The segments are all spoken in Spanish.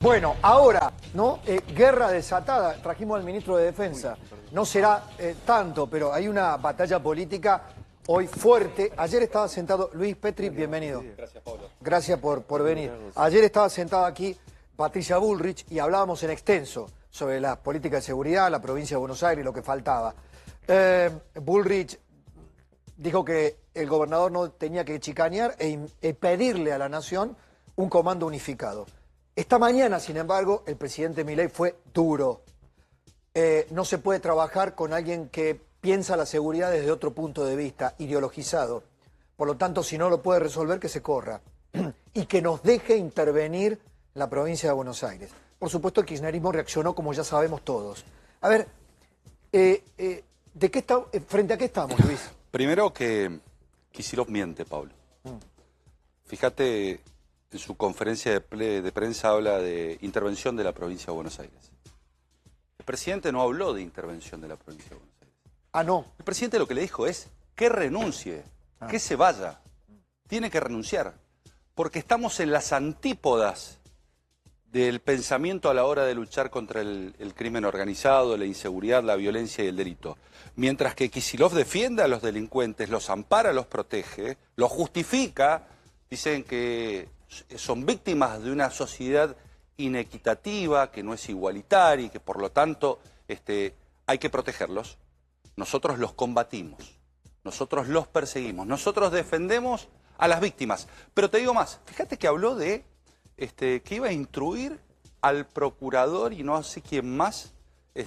Bueno, ahora, ¿no? Guerra desatada, trajimos al ministro de Defensa. No será tanto, pero hay una batalla política hoy fuerte. Ayer estaba sentado, Luis Petri, bienvenido. Gracias, Pablo. Gracias por venir. Ayer estaba sentado aquí Patricia Bullrich y hablábamos en extenso sobre la política de seguridad, la provincia de Buenos Aires y lo que faltaba. Bullrich dijo que el gobernador no tenía que chicanear e pedirle a la nación un comando unificado. Esta mañana, sin embargo, el presidente Milei fue duro. No se puede trabajar con alguien que piensa la seguridad desde otro punto de vista, ideologizado. Por lo tanto, si no lo puede resolver, que se corra. Y que nos deje intervenir la provincia de Buenos Aires. Por supuesto, el kirchnerismo reaccionó como ya sabemos todos. A ver, ¿frente a qué estamos, Luis? Primero que Kicillof miente, Pablo. Fíjate, en su conferencia de prensa habla de intervención de la provincia de Buenos Aires. El presidente no habló de intervención de la provincia de Buenos Aires. Ah, no. El presidente lo que le dijo es que renuncie, que se vaya. Tiene que renunciar, porque estamos en las antípodas del pensamiento a la hora de luchar contra el crimen organizado, la inseguridad, la violencia y el delito. Mientras que Kicillof defiende a los delincuentes, los ampara, los protege, los justifica, dicen que son víctimas de una sociedad inequitativa, que no es igualitaria y que por lo tanto hay que protegerlos. Nosotros los combatimos, nosotros los perseguimos, nosotros defendemos a las víctimas. Pero te digo más, fíjate que habló de que iba a instruir al procurador y no sé quién más.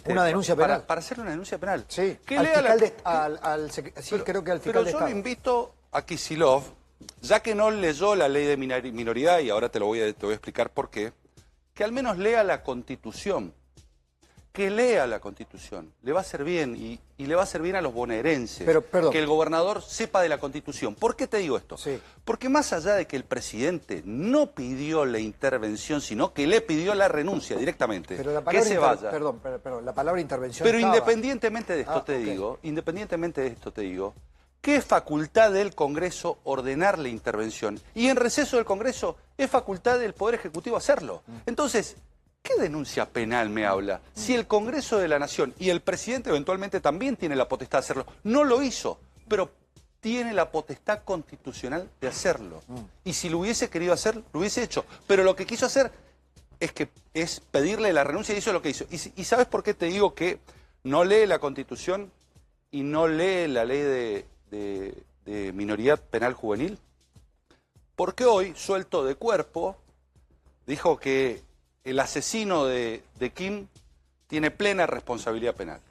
Una denuncia penal. Para hacer una denuncia penal. Sí, que al lea fiscal creo que al fiscal de Pero yo Estado. le invito a Kicillof, ya que no leyó la ley de minoridad, y ahora te voy a explicar por qué, que al menos lea la Constitución. Que lea la Constitución. Le va a hacer bien y le va a hacer bien a los bonaerenses. Pero, perdón. Que el gobernador sepa de la Constitución. ¿Por qué te digo esto? Sí. Porque más allá de que el presidente no pidió la intervención, sino que le pidió la renuncia directamente, Pero la que se vaya. Perdón, la palabra intervención Pero estaba. independientemente de esto independientemente de esto te digo, ¿qué es facultad del Congreso ordenar la intervención? Y en receso del Congreso es facultad del Poder Ejecutivo hacerlo. Entonces, ¿qué denuncia penal me habla? Si el Congreso de la Nación y el presidente eventualmente también tiene la potestad de hacerlo, no lo hizo, pero tiene la potestad constitucional de hacerlo. Y si lo hubiese querido hacer, lo hubiese hecho. Pero lo que quiso hacer es pedirle la renuncia y eso es lo que hizo. ¿Y sabes por qué te digo que no lee la Constitución y no lee la ley de minoría penal juvenil? Porque hoy, suelto de cuerpo, dijo que el asesino de Kim tiene plena responsabilidad penal.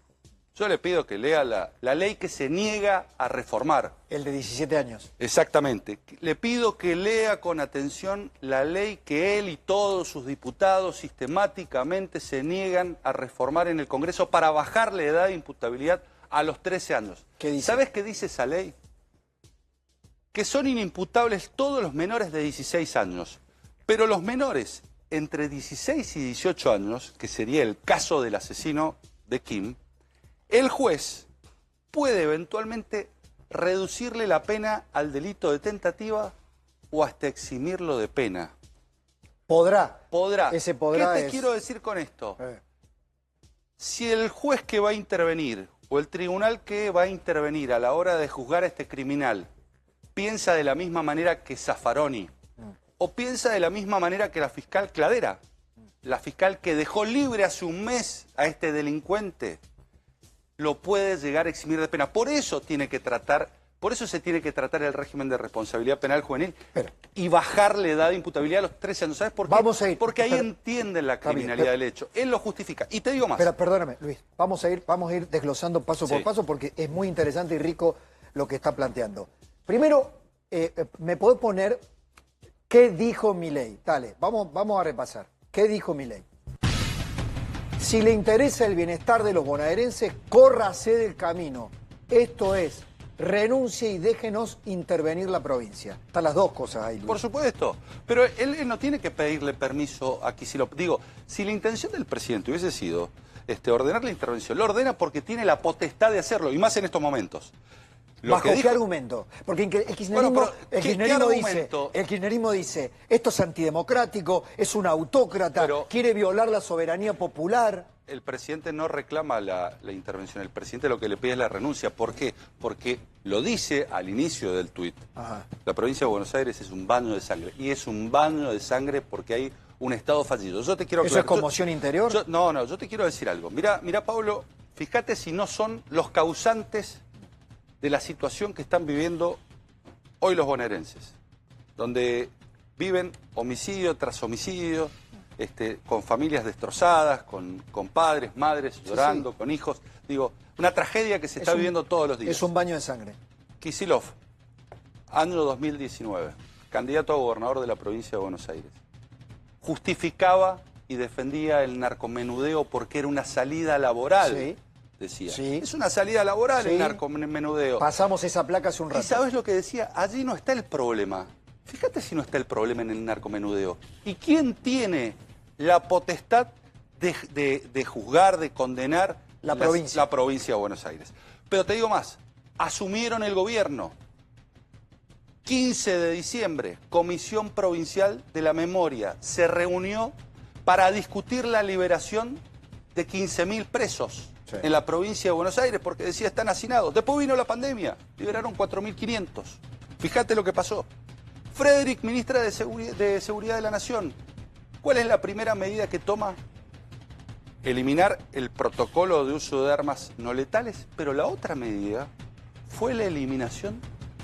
Yo le pido que lea la ley que se niega a reformar. El de 17 años. Exactamente. Le pido que lea con atención la ley que él y todos sus diputados sistemáticamente se niegan a reformar en el Congreso para bajar la edad de imputabilidad a los 13 años. ¿Qué dice? ¿Sabes qué dice esa ley? Que son inimputables todos los menores de 16 años, pero los menores entre 16 y 18 años, que sería el caso del asesino de Kim, el juez puede eventualmente reducirle la pena al delito de tentativa o hasta eximirlo de pena. Podrá. Podrá. Ese podrá. ¿Qué te quiero decir con esto? Si el juez que va a intervenir o el tribunal que va a intervenir a la hora de juzgar a este criminal piensa de la misma manera que Zaffaroni, o piensa de la misma manera que la fiscal Cladera, la fiscal que dejó libre hace un mes a este delincuente, lo puede llegar a eximir de pena. Por eso se tiene que tratar el régimen de responsabilidad penal juvenil y bajar la edad de imputabilidad a los 13 años. ¿Sabes por qué? Vamos a ir. Porque ahí entienden la criminalidad del hecho. Él lo justifica. Y te digo más. Pero perdóname, Luis, vamos a ir desglosando paso por paso porque es muy interesante y rico lo que está planteando. Primero, ¿me podés poner qué dijo Milei? Dale, vamos a repasar. ¿Qué dijo Milei? Si le interesa el bienestar de los bonaerenses, córrase del camino. Esto es, renuncie y déjenos intervenir la provincia. Están las dos cosas ahí, Luis. Por supuesto, pero él no tiene que pedirle permiso a Kicillof. Digo, si la intención del presidente hubiese sido ordenar la intervención, lo ordena porque tiene la potestad de hacerlo, y más en estos momentos. ¿Bajo qué argumento? Porque el kirchnerismo, el kirchnerismo dice, esto es antidemocrático, es un autócrata, quiere violar la soberanía popular. El presidente no reclama la intervención, el presidente lo que le pide es la renuncia. ¿Por qué? Porque lo dice al inicio del tuit. La provincia de Buenos Aires es un baño de sangre, y es un baño de sangre porque hay un Estado fallido. Yo te quiero ¿Eso es conmoción interior? Yo te quiero decir algo. Mira, Pablo, fíjate si no son los causantes de la situación que están viviendo hoy los bonaerenses, donde viven homicidio tras homicidio, con familias destrozadas, con padres, madres llorando, con hijos. Digo, una tragedia que se está viviendo todos los días. Es un baño de sangre. Kicillof, año 2019, candidato a gobernador de la provincia de Buenos Aires, justificaba y defendía el narcomenudeo porque era una salida laboral, decía. Es una salida laboral el narcomenudeo. Pasamos esa placa hace un rato. ¿Y sabes lo que decía? Allí no está el problema. Fíjate si no está el problema en el narcomenudeo. ¿Y quién tiene la potestad de juzgar, de condenar la provincia de Buenos Aires? Pero te digo más, asumieron el gobierno. 15 de diciembre, Comisión Provincial de la Memoria se reunió para discutir la liberación de 15.000 presos en la provincia de Buenos Aires, porque decía están hacinados. Después vino la pandemia, liberaron 4.500. Fíjate lo que pasó. Frederick, ministra de Seguridad de la Nación, ¿cuál es la primera medida que toma? Eliminar el protocolo de uso de armas no letales, pero la otra medida fue la eliminación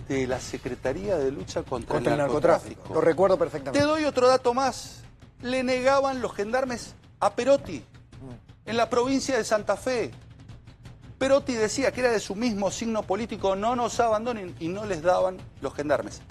de la Secretaría de Lucha contra el Narcotráfico. Lo recuerdo perfectamente. Te doy otro dato más. Le negaban los gendarmes a Perotti en la provincia de Santa Fe. Perotti decía que era de su mismo signo político, no nos abandonen, y no les daban los gendarmes.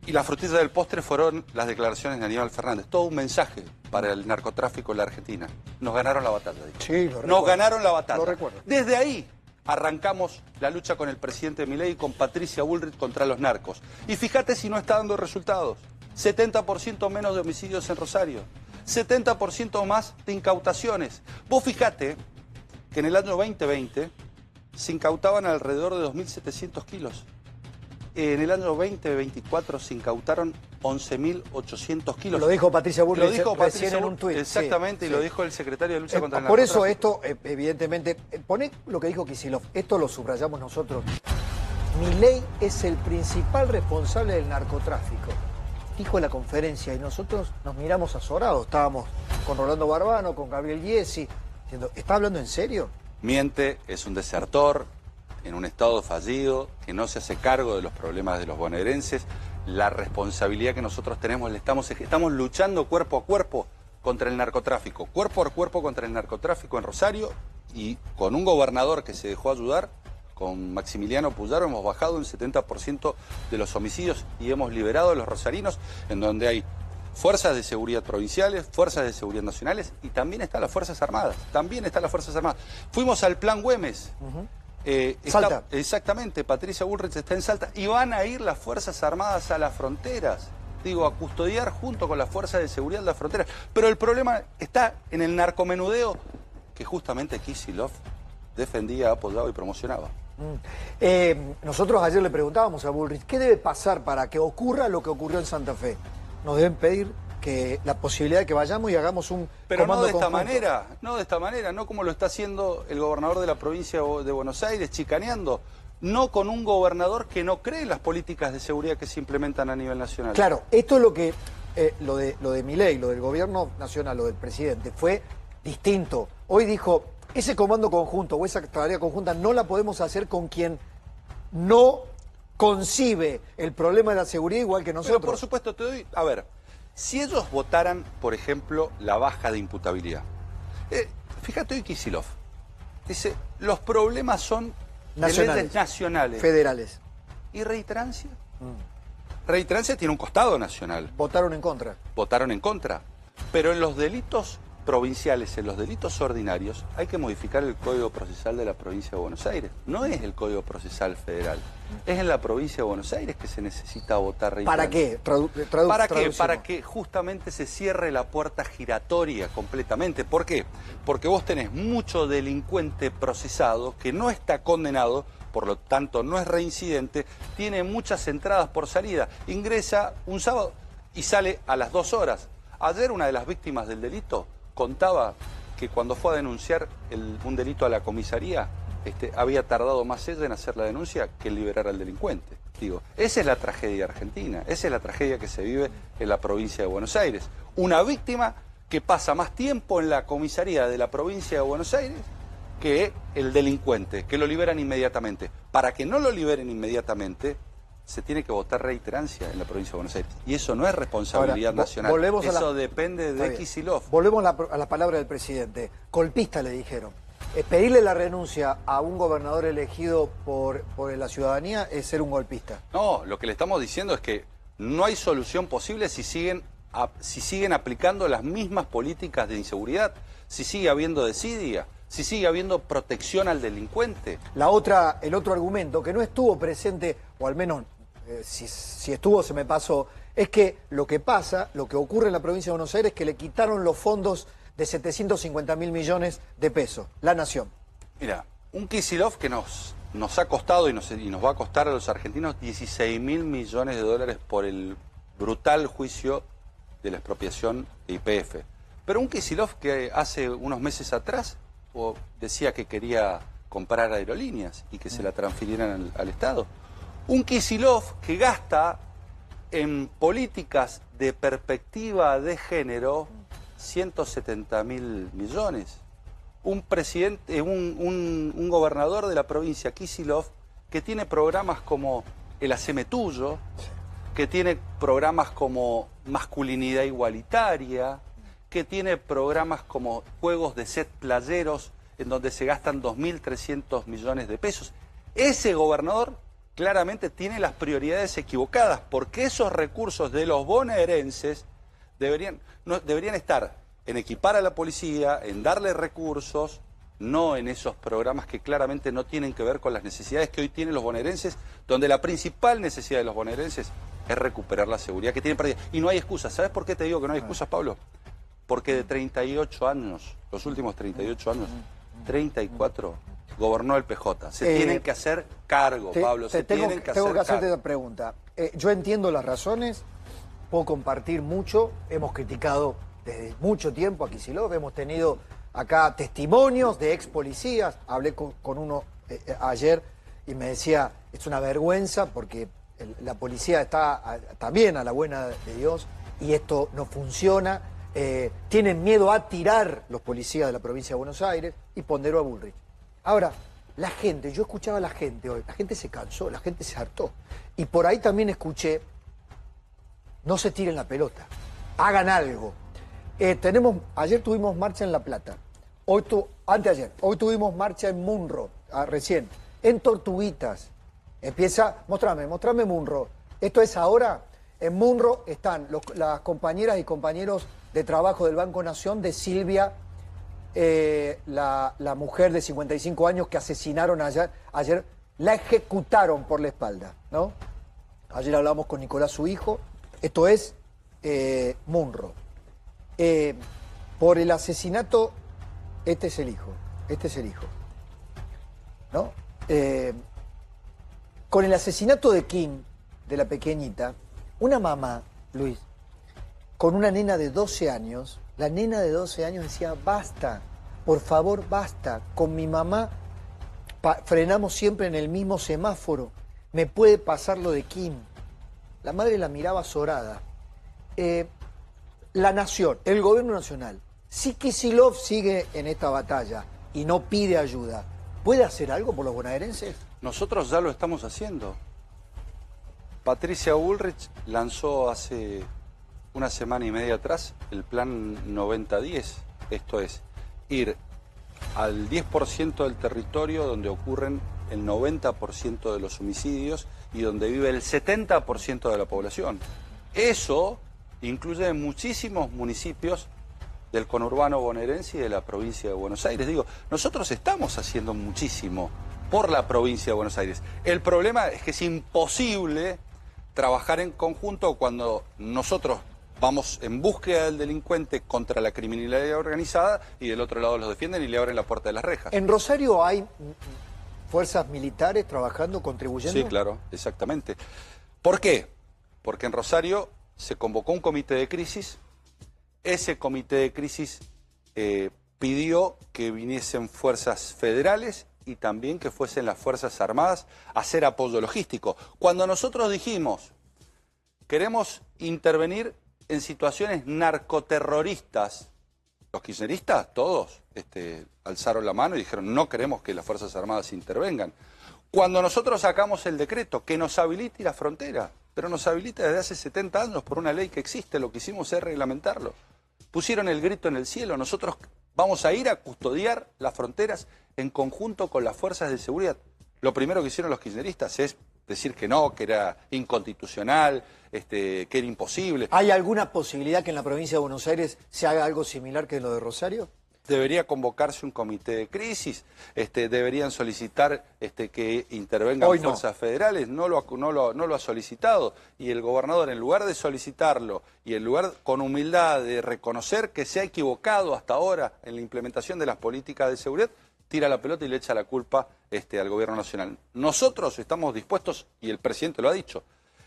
Y la frutilla del postre fueron las declaraciones de Aníbal Fernández. Todo un mensaje para el narcotráfico en la Argentina. Nos ganaron la batalla. Sí, lo recuerdo. Nos ganaron la batalla. Lo recuerdo. Desde ahí arrancamos la lucha con el presidente Milei y con Patricia Bullrich contra los narcos. Y fíjate si no está dando resultados. 70% menos de homicidios en Rosario. 70% más de incautaciones. Vos fíjate que en el año 2020 se incautaban alrededor de 2.700 kilos. En el año 2024 se incautaron 11.800 kilos. Lo dijo Patricia Bullrich recién en un tuit. Exactamente, y lo dijo el secretario de Lucha contra el Por Narcotráfico. eso esto, evidentemente, pone lo que dijo Kicillof, esto lo subrayamos nosotros. Milei es el principal responsable del narcotráfico, dijo en la conferencia, y nosotros nos miramos azorados. Estábamos con Rolando Barbano, con Gabriel Gyesi, diciendo, ¿está hablando en serio? Miente, es un desertor, en un estado fallido, que no se hace cargo de los problemas de los bonaerenses. La responsabilidad que nosotros tenemos, estamos luchando cuerpo a cuerpo contra el narcotráfico, cuerpo a cuerpo contra el narcotráfico en Rosario, y con un gobernador que se dejó ayudar, con Maximiliano Puyaro, hemos bajado un 70% de los homicidios y hemos liberado a los rosarinos, en donde hay fuerzas de seguridad provinciales, fuerzas de seguridad nacionales, y también están las Fuerzas Armadas, Fuimos al Plan Güemes. Salta. Exactamente, Patricia Bullrich está en Salta, y van a ir las Fuerzas Armadas a las fronteras, digo, a custodiar junto con las Fuerzas de Seguridad las fronteras. Pero el problema está en el narcomenudeo que justamente Kicillof defendía, apoyaba y promocionaba. Nosotros ayer le preguntábamos a Bullrich, ¿qué debe pasar para que ocurra lo que ocurrió en Santa Fe? Nos deben pedir que la posibilidad de que vayamos y hagamos un pero comando no de esta conjunto. manera, no como lo está haciendo el gobernador de la provincia de Buenos Aires, chicaneando, no con un gobernador que no cree en las políticas de seguridad que se implementan a nivel nacional. Claro, esto es lo que, lo de Milei, lo del gobierno nacional, lo del presidente, fue distinto. Hoy dijo, ese comando conjunto o esa tarea conjunta no la podemos hacer con quien no concibe el problema de la seguridad igual que nosotros. Pero por supuesto, te doy, a ver, si ellos votaran, por ejemplo, la baja de imputabilidad. Fíjate hoy Kicillof dice, los problemas son nacionales. Federales. ¿Y reiterancia? Reiterancia tiene un costado nacional. Votaron en contra. Votaron en contra. Pero en los delitos provinciales en los delitos ordinarios, hay que modificar el Código Procesal de la provincia de Buenos Aires. No es el Código Procesal federal. Es en la provincia de Buenos Aires que se necesita votar reiterancia. ¿Para qué? ¿Para qué? Para que justamente se cierre la puerta giratoria completamente. ¿Por qué? Porque vos tenés mucho delincuente procesado que no está condenado, por lo tanto no es reincidente, tiene muchas entradas por salida. Ingresa un sábado y sale a las 2 horas. Ayer una de las víctimas del delito contaba que cuando fue a denunciar un delito a la comisaría, había tardado más ella en hacer la denuncia que en liberar al delincuente. Digo, esa es la tragedia argentina, esa es la tragedia que se vive en la provincia de Buenos Aires. Una víctima que pasa más tiempo en la comisaría de la provincia de Buenos Aires que el delincuente, que lo liberan inmediatamente. Para que no lo liberen inmediatamente, se tiene que votar reiterancia en la provincia de Buenos Aires. Y eso no es responsabilidad nacional. Eso depende de Kicillof. Volvemos a la palabra del presidente. Golpista le dijeron. Pedirle la renuncia a un gobernador elegido por la ciudadanía es ser un golpista. No, lo que le estamos diciendo es que no hay solución posible si siguen aplicando las mismas políticas de inseguridad, si sigue habiendo desidia, si sigue habiendo protección al delincuente. El otro argumento que no estuvo presente, o al menos si estuvo se me pasó, es que lo que ocurre en la provincia de Buenos Aires es que le quitaron los fondos de 750.000 millones de pesos, la Nación. Mira, un Kicillof que nos ha costado y nos va a costar a los argentinos 16.000 millones de dólares por el brutal juicio de la expropiación de YPF. Pero un Kicillof que hace unos meses atrás decía que quería comprar aerolíneas y que se la transfirieran al Estado. Un Kicillof que gasta en políticas de perspectiva de género 170.000 millones. Un gobernador de la provincia, Kicillof, que tiene programas como el Haceme Tuyo, que tiene programas como masculinidad igualitaria, que tiene programas como juegos de set playeros, en donde se gastan 2.300 millones de pesos. Ese gobernador claramente tiene las prioridades equivocadas, porque esos recursos de los bonaerenses deberían estar en equipar a la policía, en darle recursos, no en esos programas que claramente no tienen que ver con las necesidades que hoy tienen los bonaerenses, donde la principal necesidad de los bonaerenses es recuperar la seguridad que tienen perdida. Y no hay excusas. ¿Sabes por qué te digo que no hay excusas, Pablo? Porque de 38 años, los últimos 38 años, 34 gobernó el PJ. Se tienen que hacer cargo, Pablo. Tengo que hacerte la pregunta. Yo entiendo las razones, puedo compartir mucho. Hemos criticado desde mucho tiempo a Kicillof, hemos tenido acá testimonios de ex policías. Hablé con uno ayer y me decía, es una vergüenza porque la policía está también a la buena de Dios y esto no funciona. Tienen miedo a tirar los policías de la provincia de Buenos Aires, y ponderó a Bullrich. Ahora, la gente, yo escuchaba a la gente hoy, la gente se cansó, la gente se hartó. Y por ahí también escuché, no se tiren la pelota, hagan algo. Ayer tuvimos marcha en La Plata, anteayer, hoy tuvimos marcha en Munro, recién, en Tortuguitas. Mostrame Munro. Esto es ahora, en Munro están las compañeras y compañeros de trabajo del Banco Nación de Silvia, la mujer de 55 años que asesinaron ayer, la ejecutaron por la espalda, ¿no? Ayer hablamos con Nicolás, su hijo. Esto es Munro. Por el asesinato, este es el hijo, ¿no? Con el asesinato de Kim, de la pequeñita, una mamá, Luis, con una nena de 12 años, la nena de 12 años decía, basta, por favor, basta, con mi mamá frenamos siempre en el mismo semáforo, me puede pasar lo de Kim. La madre la miraba azorada. La nación, el gobierno nacional, si Kicillof sigue en esta batalla y no pide ayuda, ¿puede hacer algo por los bonaerenses? Nosotros ya lo estamos haciendo. Patricia Bullrich lanzó hace una semana y media atrás el plan 90-10, esto es, ir al 10% del territorio donde ocurren el 90% de los homicidios y donde vive el 70% de la población. Eso incluye muchísimos municipios del conurbano bonaerense y de la provincia de Buenos Aires. Digo, nosotros estamos haciendo muchísimo por la provincia de Buenos Aires. El problema es que es imposible trabajar en conjunto cuando nosotros vamos en búsqueda del delincuente contra la criminalidad organizada y del otro lado los defienden y le abren la puerta de las rejas. ¿En Rosario hay fuerzas militares trabajando, contribuyendo? Sí, claro, exactamente. ¿Por qué? Porque en Rosario se convocó un comité de crisis. Ese comité de crisis pidió que viniesen fuerzas federales y también que fuesen las Fuerzas Armadas a hacer apoyo logístico. Cuando nosotros dijimos, queremos intervenir en situaciones narcoterroristas, los kirchneristas, todos, alzaron la mano y dijeron, no queremos que las Fuerzas Armadas intervengan. Cuando nosotros sacamos el decreto que nos habilite la frontera, pero nos habilita desde hace 70 años por una ley que existe, lo que hicimos es reglamentarlo. Pusieron el grito en el cielo, nosotros vamos a ir a custodiar las fronteras en conjunto con las fuerzas de seguridad. Lo primero que hicieron los kirchneristas es decir que no, que era inconstitucional, que era imposible. ¿Hay alguna posibilidad que en la provincia de Buenos Aires se haga algo similar que lo de Rosario? Debería convocarse un comité de crisis, deberían solicitar que intervengan fuerzas federales, no lo ha solicitado. Y el gobernador, en lugar de solicitarlo y en lugar con humildad de reconocer que se ha equivocado hasta ahora en la implementación de las políticas de seguridad, tira la pelota y le echa la culpa al gobierno nacional. Nosotros estamos dispuestos, y el presidente lo ha dicho,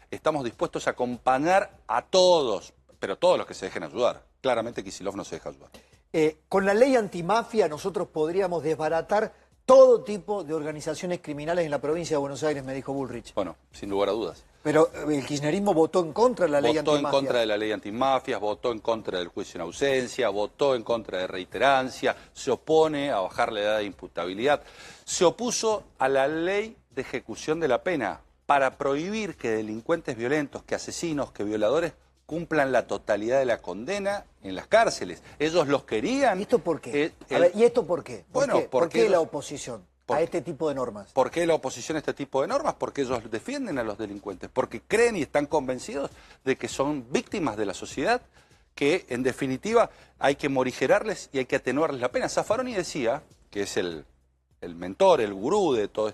estamos dispuestos a acompañar a todos, pero todos los que se dejen ayudar. Claramente Kicillof no se deja ayudar. Con la ley antimafia nosotros podríamos desbaratar todo tipo de organizaciones criminales en la provincia de Buenos Aires, me dijo Bullrich. Bueno, sin lugar a dudas. Pero el kirchnerismo votó en contra de la ley antimafia. Votó en contra de la ley antimafias, votó en contra del juicio en ausencia, votó en contra de reiterancia, se opone a bajar la edad de imputabilidad, se opuso a la ley de ejecución de la pena para prohibir que delincuentes violentos, que asesinos, que violadores cumplan la totalidad de la condena en las cárceles. Ellos los querían. ¿Y esto por qué? ¿Y esto por qué? ¿Por qué la oposición a este tipo de normas? ¿Por qué la oposición a este tipo de normas? Porque ellos defienden a los delincuentes, porque creen y están convencidos de que son víctimas de la sociedad, que en definitiva hay que morigerarles y hay que atenuarles la pena. Zaffaroni decía, que es el mentor, el gurú de todo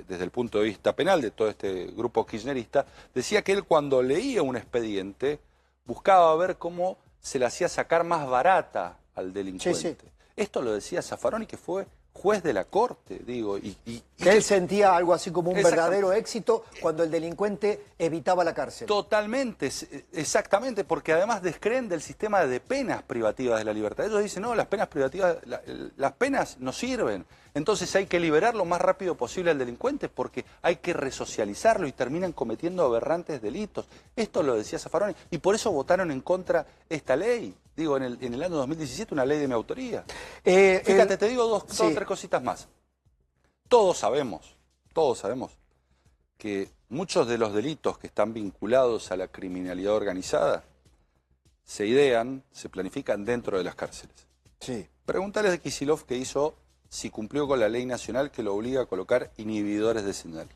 desde el punto de vista penal de todo este grupo kirchnerista, decía que él cuando leía un expediente buscaba ver cómo se le hacía sacar más barata al delincuente. Sí, sí. Esto lo decía Zaffaroni, que fue juez de la corte, digo. Que él sentía algo así como un verdadero éxito cuando el delincuente evitaba la cárcel. Totalmente, exactamente, porque además descreen del sistema de penas privativas de la libertad. Ellos dicen, no, las penas privativas, las penas no sirven. Entonces hay que liberar lo más rápido posible al delincuente porque hay que resocializarlo y terminan cometiendo aberrantes delitos. Esto lo decía Zaffaroni y por eso votaron en contra esta ley. Digo, en el año 2017 una ley de mi autoría. Fíjate, te digo dos o tres cositas más. Todos sabemos que muchos de los delitos que están vinculados a la criminalidad organizada se idean, se planifican dentro de las cárceles. Sí. Pregúntale a Kicillof qué hizo si cumplió con la ley nacional que lo obliga a colocar inhibidores de señal.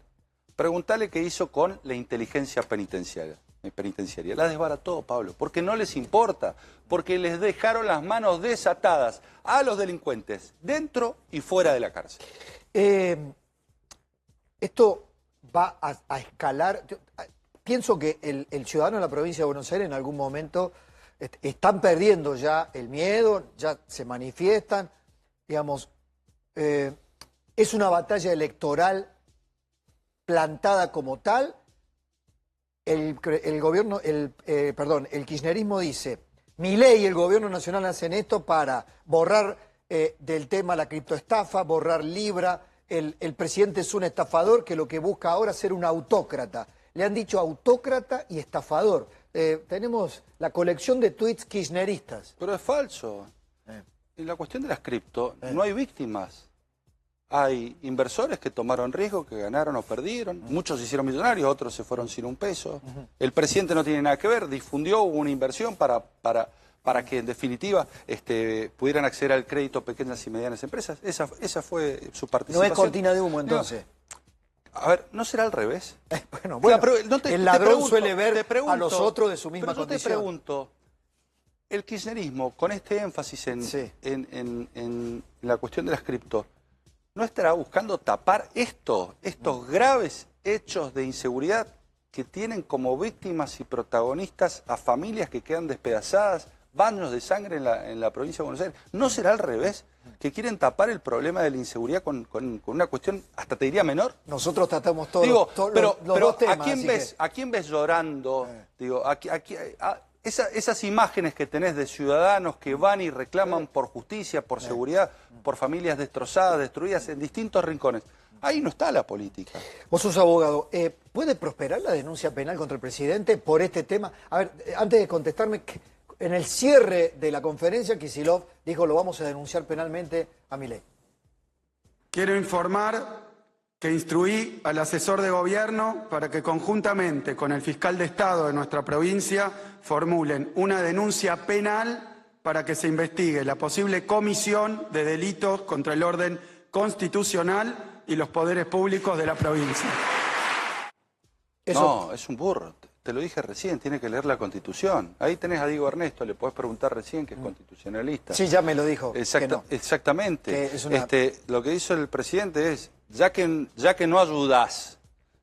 Pregúntale qué hizo con la inteligencia penitenciaria. La desbarató, Pablo, porque no les importa, porque les dejaron las manos desatadas a los delincuentes, dentro y fuera de la cárcel. Esto va a escalar. Pienso que el ciudadano de la provincia de Buenos Aires en algún momento están perdiendo ya el miedo, ya se manifiestan, digamos, es una batalla electoral plantada como tal. El kirchnerismo dice, Milei y el gobierno nacional hacen esto para borrar del tema la criptoestafa, borrar Libra. El presidente es un estafador que lo que busca ahora es ser un autócrata. Le han dicho autócrata y estafador. Tenemos la colección de tweets kirchneristas. Pero es falso. En la cuestión de las cripto no hay víctimas. Hay inversores que tomaron riesgo, que ganaron o perdieron. Muchos se hicieron millonarios, otros se fueron sin un peso. El presidente no tiene nada que ver, difundió una inversión para que en definitiva pudieran acceder al crédito pequeñas y medianas empresas. Esa fue su participación. No es cortina de humo entonces. No. A ver, ¿no será al revés? Bueno, el ladrón suele ver a los otros de su misma condición. Yo te pregunto, el kirchnerismo, con este énfasis en la cuestión de las cripto, ¿no estará buscando tapar estos graves hechos de inseguridad que tienen como víctimas y protagonistas a familias que quedan despedazadas, baños de sangre en la provincia de Buenos Aires? ¿No será al revés? ¿Que quieren tapar el problema de la inseguridad con una cuestión, hasta te diría, menor? Nosotros tratamos todos los dos temas. ¿a quién ves llorando? Digo, esas imágenes que tenés de ciudadanos que van y reclaman por justicia, por seguridad, por familias destrozadas, destruidas en distintos rincones. Ahí no está la política. Vos sos abogado. ¿Puede prosperar la denuncia penal contra el presidente por este tema? A ver, antes de contestarme, en el cierre de la conferencia, Kicillof dijo: lo vamos a denunciar penalmente a Milei. Quiero informar que instruí al asesor de gobierno para que conjuntamente con el fiscal de Estado de nuestra provincia formulen una denuncia penal para que se investigue la posible comisión de delitos contra el orden constitucional y los poderes públicos de la provincia. No, es un burro. Te lo dije recién, tiene que leer la Constitución. Ahí tenés a Diego Ernesto, le podés preguntar recién, que es constitucionalista. Sí, ya me lo dijo. Exactamente. Que es una... Lo que hizo el presidente es, ya que no ayudás,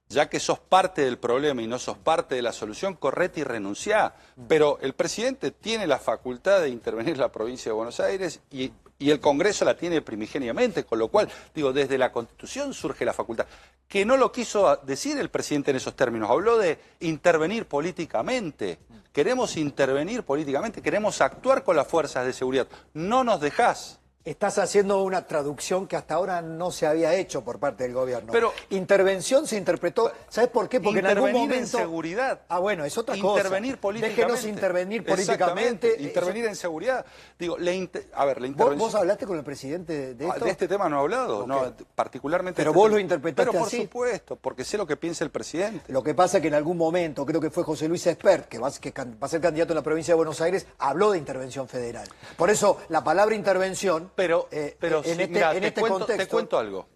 ya que sos parte del problema y no sos parte de la solución, correte y renunciá. Pero el presidente tiene la facultad de intervenir en la provincia de Buenos Aires y el Congreso la tiene primigeniamente, con lo cual, digo, desde la Constitución surge la facultad. Que no lo quiso decir el presidente en esos términos, habló de intervenir políticamente. Queremos intervenir políticamente, queremos actuar con las fuerzas de seguridad. No nos dejás. Estás haciendo una traducción que hasta ahora no se había hecho por parte del gobierno. Pero intervención se interpretó, ¿sabes por qué? Porque en algún momento... en seguridad. Ah, bueno, es otra cosa. Intervenir políticamente. Déjenos intervenir políticamente. Intervenir en seguridad. Digo, la intervención... ¿Vos hablaste con el presidente de esto? De este tema no he hablado, okay. No, particularmente... Pero vos lo interpretaste así. Pero por supuesto, porque sé lo que piensa el presidente. Lo que pasa es que en algún momento, creo que fue José Luis Espert, que va a ser candidato en la provincia de Buenos Aires, habló de intervención federal. Por eso, la palabra intervención... Pero te cuento algo.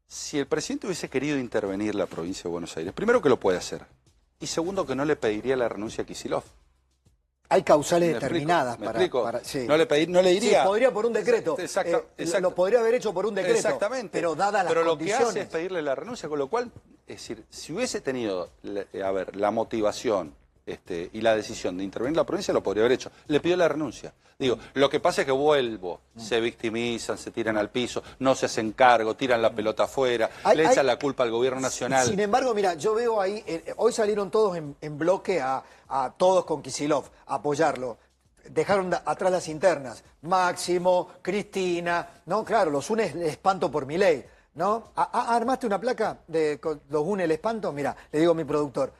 Si el presidente hubiese querido intervenir la provincia de Buenos Aires, primero que lo puede hacer. Y segundo que no le pediría la renuncia a Kicillof. Hay causales determinadas para sí. No le diría. Sí, podría por un decreto. Exacto. Lo podría haber hecho por un decreto. Exactamente. Pero dadas las condiciones. Lo que hace es pedirle la renuncia, con lo cual, es decir, si hubiese tenido, la motivación y la decisión de intervenir en la provincia, lo podría haber hecho. Le pidió la renuncia. Digo, lo que pasa es que se victimizan, se tiran al piso, no se hacen cargo, tiran la pelota afuera, le echan la culpa al gobierno nacional. Sin embargo, mira, yo veo ahí, hoy salieron todos en bloque a todos con Kicillof, a apoyarlo. Dejaron atrás las internas. Máximo, Cristina, ¿no? Claro, los une el espanto por Milei, ¿no? ¿Armaste una placa de los une el espanto? Mira, le digo a mi productor.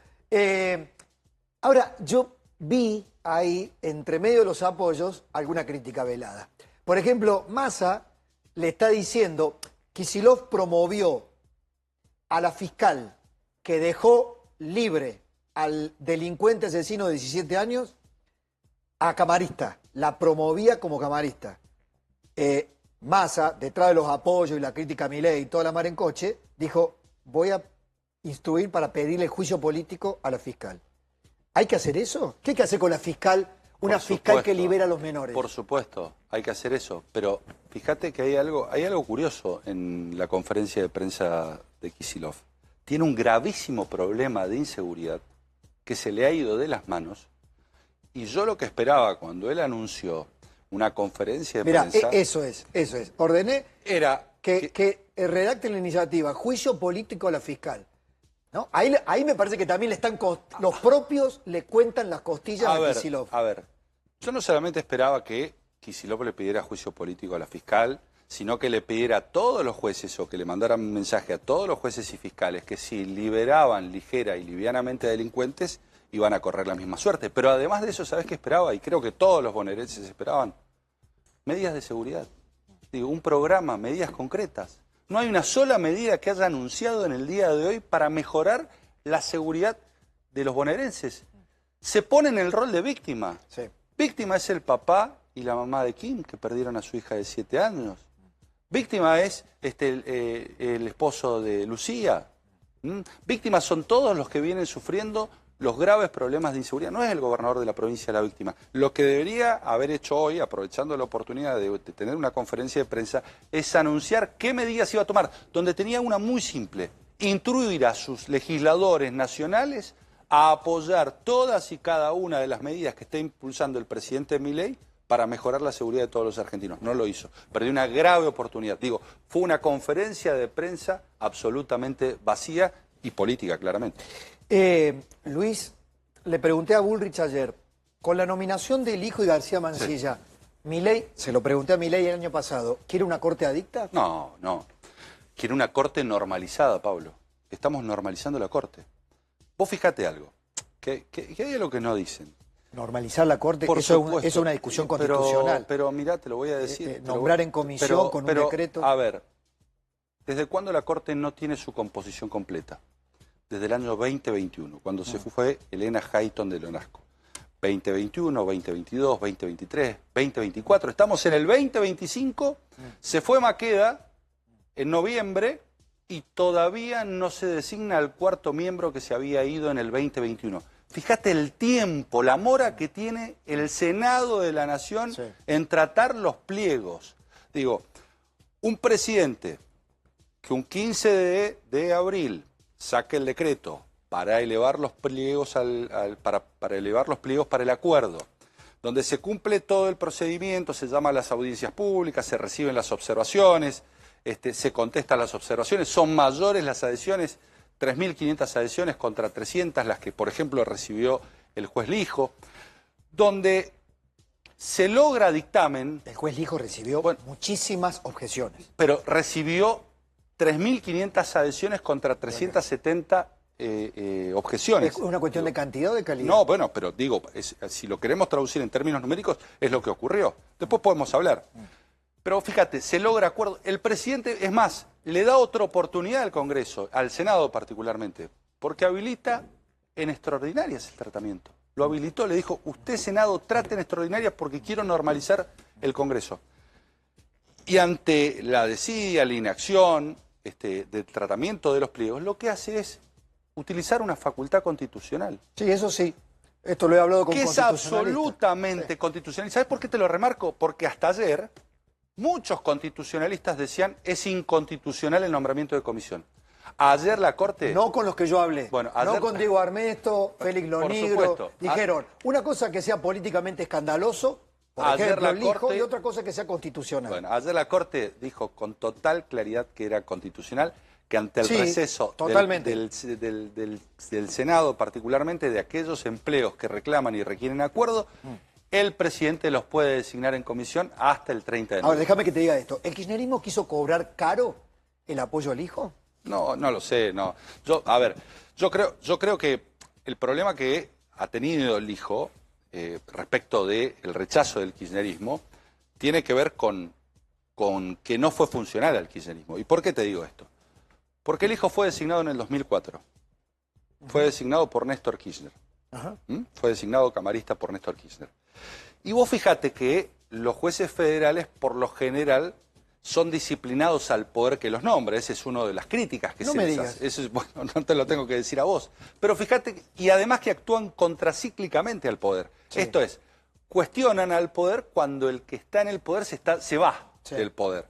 Ahora, yo vi ahí, entre medio de los apoyos, alguna crítica velada. Por ejemplo, Massa le está diciendo, Kicillof promovió a la fiscal que dejó libre al delincuente asesino de 17 años a camarista. La promovía como camarista. Massa, detrás de los apoyos y la crítica a Milei y toda la mar en coche, dijo, voy a instruir para pedirle juicio político a la fiscal. ¿Hay que hacer eso? ¿Qué hay que hacer con la fiscal? Una fiscal que libera a los menores. Por supuesto, hay que hacer eso. Pero fíjate que hay algo curioso en la conferencia de prensa de Kicillof. Tiene un gravísimo problema de inseguridad que se le ha ido de las manos. Y yo lo que esperaba cuando él anunció una conferencia de prensa... Eso es. Ordené era que redacte la iniciativa, juicio político a la fiscal. ¿No? Ahí me parece que también los propios le cuentan las costillas a Kicillof. A ver, yo no solamente esperaba que Kicillof le pidiera juicio político a la fiscal, sino que le pidiera a todos los jueces o que le mandaran un mensaje a todos los jueces y fiscales que si liberaban ligera y livianamente a delincuentes, iban a correr la misma suerte. Pero además de eso, ¿sabes qué esperaba? Y creo que todos los bonaerenses esperaban. Medidas de seguridad. Digo, un programa, medidas concretas. No hay una sola medida que haya anunciado en el día de hoy para mejorar la seguridad de los bonaerenses. Se pone en el rol de víctima. Sí. Víctima es el papá y la mamá de Kim, que perdieron a su hija de 7 años. Víctima es el esposo de Lucía. Víctimas son todos los que vienen sufriendo los graves problemas de inseguridad. No es el gobernador de la provincia la víctima. Lo que debería haber hecho hoy, aprovechando la oportunidad de tener una conferencia de prensa, es anunciar qué medidas iba a tomar, donde tenía una muy simple: instruir a sus legisladores nacionales a apoyar todas y cada una de las medidas que está impulsando el presidente Milei para mejorar la seguridad de todos los argentinos. No lo hizo. Perdió una grave oportunidad. Digo, fue una conferencia de prensa absolutamente vacía y política, claramente. Luis, le pregunté a Bullrich ayer, con la nominación del hijo de García Mansilla, sí. Milei, se lo pregunté a Milei el año pasado, ¿quiere una corte adicta? No, no. Quiere una corte normalizada, Pablo. Estamos normalizando la corte. Vos fíjate algo, que hay algo que no dicen. Normalizar la corte, eso es una discusión constitucional. Pero mirá, te lo voy a decir. Nombrar en comisión con un decreto. A ver, ¿desde cuándo la corte no tiene su composición completa? Desde el año 2021, cuando se fue Elena Hayton de Lonasco. 2021, 2022, 2023, 2024. Estamos en el 2025, se fue Maqueda en noviembre y todavía no se designa al cuarto miembro que se había ido en el 2021. Fíjate el tiempo, la mora que tiene el Senado de la Nación en tratar los pliegos. Digo, un presidente que un 15 de abril saque el decreto para elevar los pliegos para elevar los pliegos para el acuerdo, donde se cumple todo el procedimiento, se llaman las audiencias públicas, se reciben las observaciones, se contestan las observaciones, son mayores las adhesiones, 3.500 adhesiones contra 300 las que, por ejemplo, recibió el juez Lijo, donde se logra dictamen. El juez Lijo recibió muchísimas objeciones. Pero recibió 3.500 adhesiones contra 370 objeciones. ¿Es una cuestión de cantidad o de calidad? No, bueno, pero digo, si lo queremos traducir en términos numéricos, es lo que ocurrió. Después podemos hablar. Pero fíjate, se logra acuerdo. El presidente, es más, le da otra oportunidad al Congreso, al Senado particularmente, porque habilita en extraordinarias el tratamiento. Lo habilitó, le dijo, usted, Senado, trate en extraordinarias porque quiero normalizar el Congreso. Y ante la desidia, la inacción del tratamiento de los pliegos, lo que hace es utilizar una facultad constitucional. Sí, eso sí. Esto lo he hablado con que es absolutamente constitucional. ¿Sabes por qué te lo remarco? Porque hasta ayer muchos constitucionalistas decían es inconstitucional el nombramiento de comisión. Ayer la Corte... No con los que yo hablé. Bueno, ayer... No con Diego Armesto, Félix Lonigro. Dijeron, una cosa que sea políticamente escandaloso, por ejemplo, el Lijo, y otra cosa que sea constitucional. Bueno, ayer la Corte dijo con total claridad que era constitucional, que ante el receso del Senado, particularmente de aquellos empleos que reclaman y requieren acuerdo, el presidente los puede designar en comisión hasta el 30 de noviembre. Ahora, déjame que te diga esto. ¿El kirchnerismo quiso cobrar caro el apoyo al hijo? No, no lo sé, no. Yo creo que el problema que ha tenido el hijo respecto del rechazo del kirchnerismo tiene que ver con que no fue funcional al kirchnerismo. ¿Y por qué te digo esto? Porque el hijo fue designado en el 2004. Fue designado por Néstor Kirchner. Fue designado camarista por Néstor Kirchner. Y vos fíjate que los jueces federales, por lo general, son disciplinados al poder que los nombra. Esa es una de las críticas que se les hace. Eso es, bueno, no te lo tengo que decir a vos. Pero fíjate, y además que actúan contracíclicamente al poder. Sí. Esto es, cuestionan al poder cuando el que está en el poder se va del poder.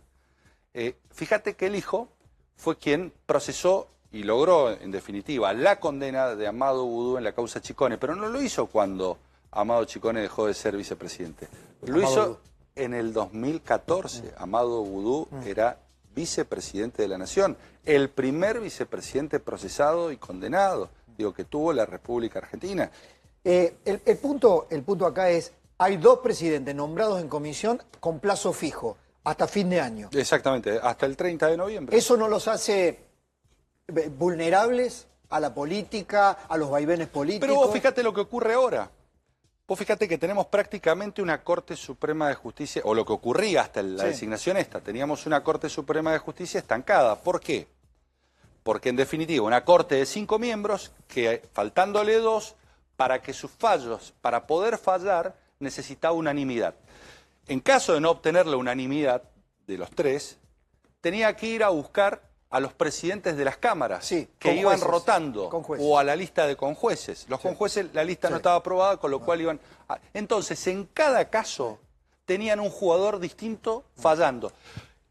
Fíjate que el hijo fue quien procesó y logró, en definitiva, la condena de Amado Vudú en la causa Chicone, pero no lo hizo cuando Amado Chicone dejó de ser vicepresidente. Lo hizo en el 2014. Amado Vudú era vicepresidente de la Nación, el primer vicepresidente procesado y condenado, digo, que tuvo la República Argentina. El punto acá es, hay dos presidentes nombrados en comisión con plazo fijo, hasta fin de año. Exactamente, hasta el 30 de noviembre. ¿Eso no los hace vulnerables a la política, a los vaivenes políticos? Pero vos fíjate lo que ocurre ahora. Vos fíjate que tenemos prácticamente una Corte Suprema de Justicia, o lo que ocurría hasta la designación esta, teníamos una Corte Suprema de Justicia estancada. ¿Por qué? Porque en definitiva una Corte de 5 miembros que, faltándole 2, para que sus fallos, para poder fallar, necesitaba unanimidad. En caso de no obtener la unanimidad de los 3, tenía que ir a buscar a los presidentes de las cámaras Sí, que con iban jueces, rotando con jueces. o a la lista de conjueces. Los conjueces, la lista Sí. no estaba aprobada, con lo cual iban... Entonces, en cada caso tenían un jugador distinto fallando,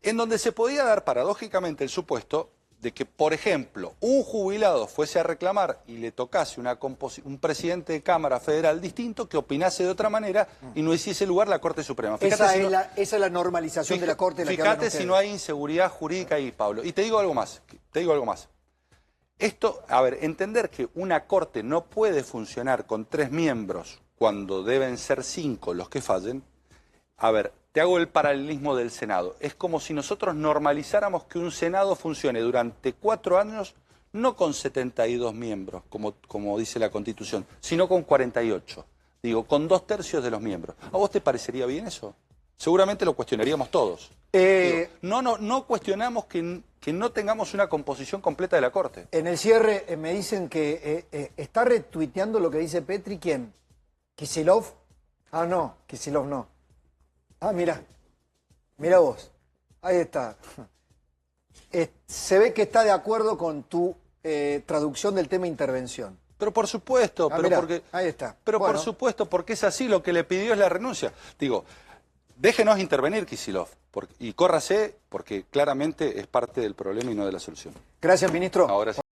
en donde se podía dar paradójicamente el supuesto de que, por ejemplo, un jubilado fuese a reclamar y le tocase un presidente de Cámara Federal distinto que opinase de otra manera y no hiciese lugar la Corte Suprema. Esa es la normalización de la Corte. Fíjate si no hay inseguridad jurídica ahí, Pablo. Y te digo algo más, Esto, a ver, entender que una Corte no puede funcionar con 3 miembros cuando deben ser 5 los que fallen. A ver, te hago el paralelismo del Senado. Es como si nosotros normalizáramos que un Senado funcione durante 4 años, no con 72 miembros, como dice la Constitución, sino con 48. Digo, con 2/3 de los miembros. ¿A vos te parecería bien eso? Seguramente lo cuestionaríamos todos. Digo, no cuestionamos que no tengamos una composición completa de la Corte. En el cierre me dicen que está retuiteando lo que dice Petri. ¿Quién? ¿Kicillof? Ah, no, Kicillof no. Ah, mira vos, ahí está. Se ve que está de acuerdo con tu traducción del tema intervención. Pero por supuesto, ahí está. Pero bueno, por supuesto, porque es así, lo que le pidió es la renuncia. Digo, déjenos intervenir, Kicillof, y córrase, porque claramente es parte del problema y no de la solución. Gracias, ministro. Ahora sí.